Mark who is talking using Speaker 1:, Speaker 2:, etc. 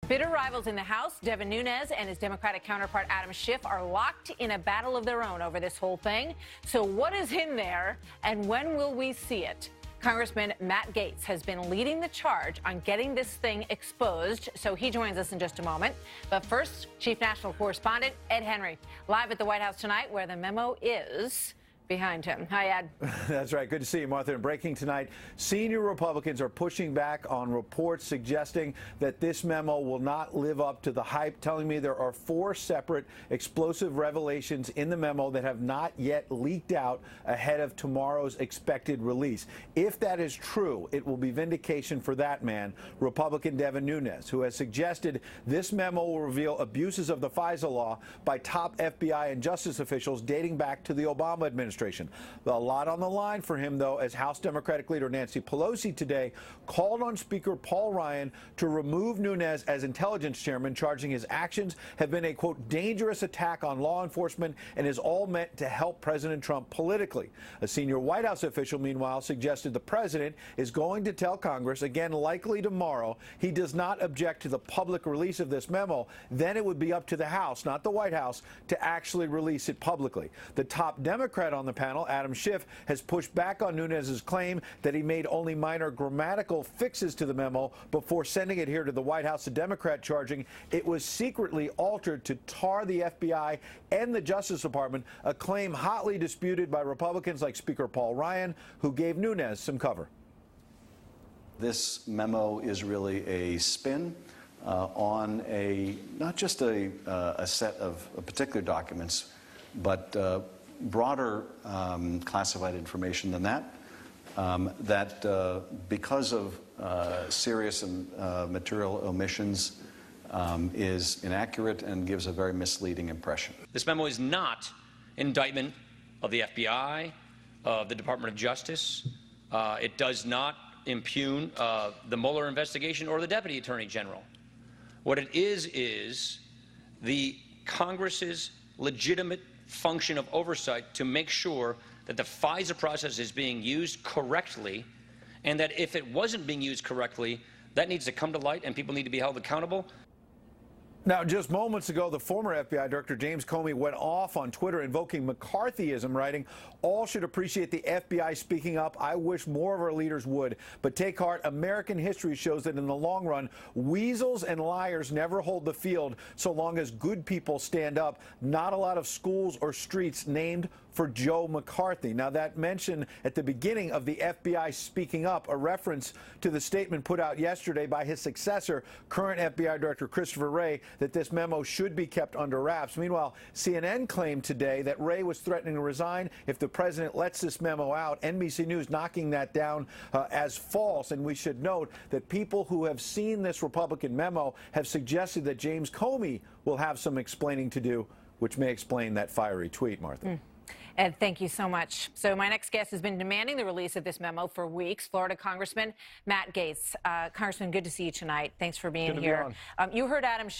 Speaker 1: Bitter rivals in the House, Devin Nunes and his Democratic counterpart Adam Schiff are locked in a battle of their own over this whole thing. So what is in there and when will we see it? Congressman Matt Gaetz has been leading the charge on getting this thing exposed, so he joins us in just a moment. But first, Chief National Correspondent Ed Henry, live at the White House tonight where the memo is behind him. Hi, Ed.
Speaker 2: That's right. Good to see you, Martha. And breaking tonight, senior Republicans are pushing back on reports suggesting that this memo will not live up to the hype, telling me there are 4 separate explosive revelations in the memo that have not yet leaked out ahead of tomorrow's expected release. If that is true, it will be vindication for that man, Republican Devin Nunes, who has suggested this memo will reveal abuses of the FISA law by top FBI and justice officials dating back to the Obama administration. A lot on the line for him, though, as House Democratic leader Nancy Pelosi today called on Speaker Paul Ryan to remove Nunes as intelligence chairman, charging his actions have been a, quote, dangerous attack on law enforcement and is all meant to help President Trump politically. A senior White House official, meanwhile, suggested the president is going to tell Congress, again likely tomorrow, he does not object to the public release of this memo. Then it would be up to the House, not the White House, to actually release it publicly. The top Democrat on the panel, Adam Schiff, has pushed back on Nunes' claim that he made only minor grammatical fixes to the memo before sending it here to the White House, a Democrat charging it was secretly altered to tar the FBI and the Justice Department, a claim hotly disputed by Republicans like Speaker Paul Ryan, who gave Nunes some cover.
Speaker 3: This memo is really a spin on not just a set of particular documents, but broader classified information than that, because of serious and material omissions is inaccurate and gives a very misleading impression.
Speaker 4: This memo is not an indictment of the FBI, of the Department of Justice. It does not impugn the Mueller investigation or the Deputy Attorney General. What it is the Congress's legitimate function of oversight to make sure that the FISA process is being used correctly, and that if it wasn't being used correctly, that needs to come to light and people need to be held accountable.
Speaker 2: Now, just moments ago, the former FBI Director James Comey went off on Twitter invoking McCarthyism, writing, "All should appreciate the FBI speaking up. I wish more of our leaders would. But take heart, American history shows that in the long run, weasels and liars never hold the field so long as good people stand up. Not a lot of schools or streets named for Joe McCarthy." Now, that mention at the beginning of the FBI speaking up, a reference to the statement put out yesterday by his successor, current FBI Director Christopher Wray, that this memo should be kept under wraps. Meanwhile, CNN claimed today that Wray was threatening to resign if the president lets this memo out. NBC News knocking that down as false. And we should note that people who have seen this Republican memo have suggested that James Comey will have some explaining to do, which may explain that fiery tweet, Martha.
Speaker 1: Ed, thank you so much. So my next guest has been demanding the release of this memo for weeks, Florida Congressman Matt Gaetz. Congressman, good to see you tonight. Thanks for being here. You heard Adam